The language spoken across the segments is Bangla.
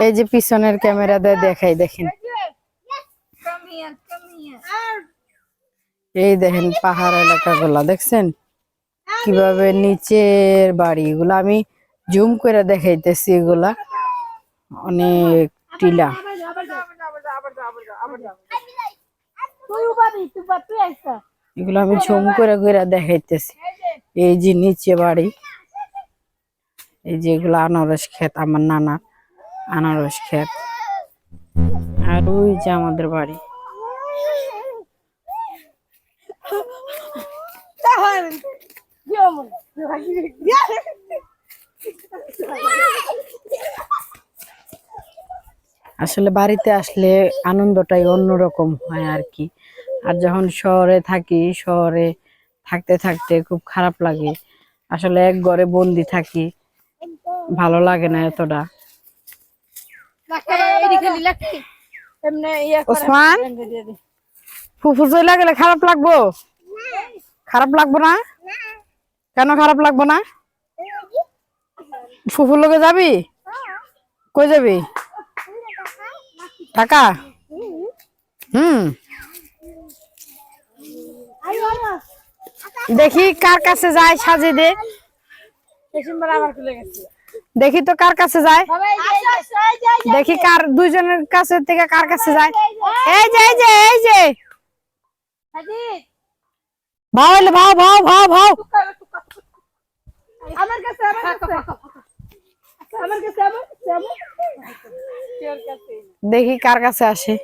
এই যে পিছনের ক্যামেরা দিয়ে দেখাই, দেখেন এই দেখেন পাহাড় এলাকাগুলা দেখছেন কিভাবে নিচের বাড়িগুলো, আমি জুম করে দেখাইতেছি, এগুলা অনেক টিলা। এগুলো আমি জুম করে করে দেখাইতেছি। এই যে নিচে বাড়ি, এই যে এগুলো আনারস ক্ষেত, আমার নানার আনারস ক্ষেত। আর ওই যে আমাদের বাড়ি। আসলে বাড়িতে আসলে আনন্দটাই অন্যরকম হয় আর কি। আর যখন শহরে থাকি, শহরে থাকতে থাকতে খুব খারাপ লাগে। আসলে এক ঘরে বন্দি থাকি, ভালো লাগে না এতটা। ওসমান, ফুফু চলে গেলে খারাপ লাগবো? খারাপ লাগবো না? কেন খারাপ লাগবো না? ফুফুর লোকে যাবি? কই যাবি? টাকা? দেখি কার কাছে যায়, সাজে দে দেখি তো কার কাছে যায়, দেখি কার দুইজনের কাছে থেকে কার কাছে যায়। এই যে এই যে এই যে ভাও, ভাও ভাও ভাও ভাও, আমার কাছে দেখি কার কাছে আসে।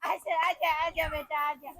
आजा आजा आजा बेटा आजा।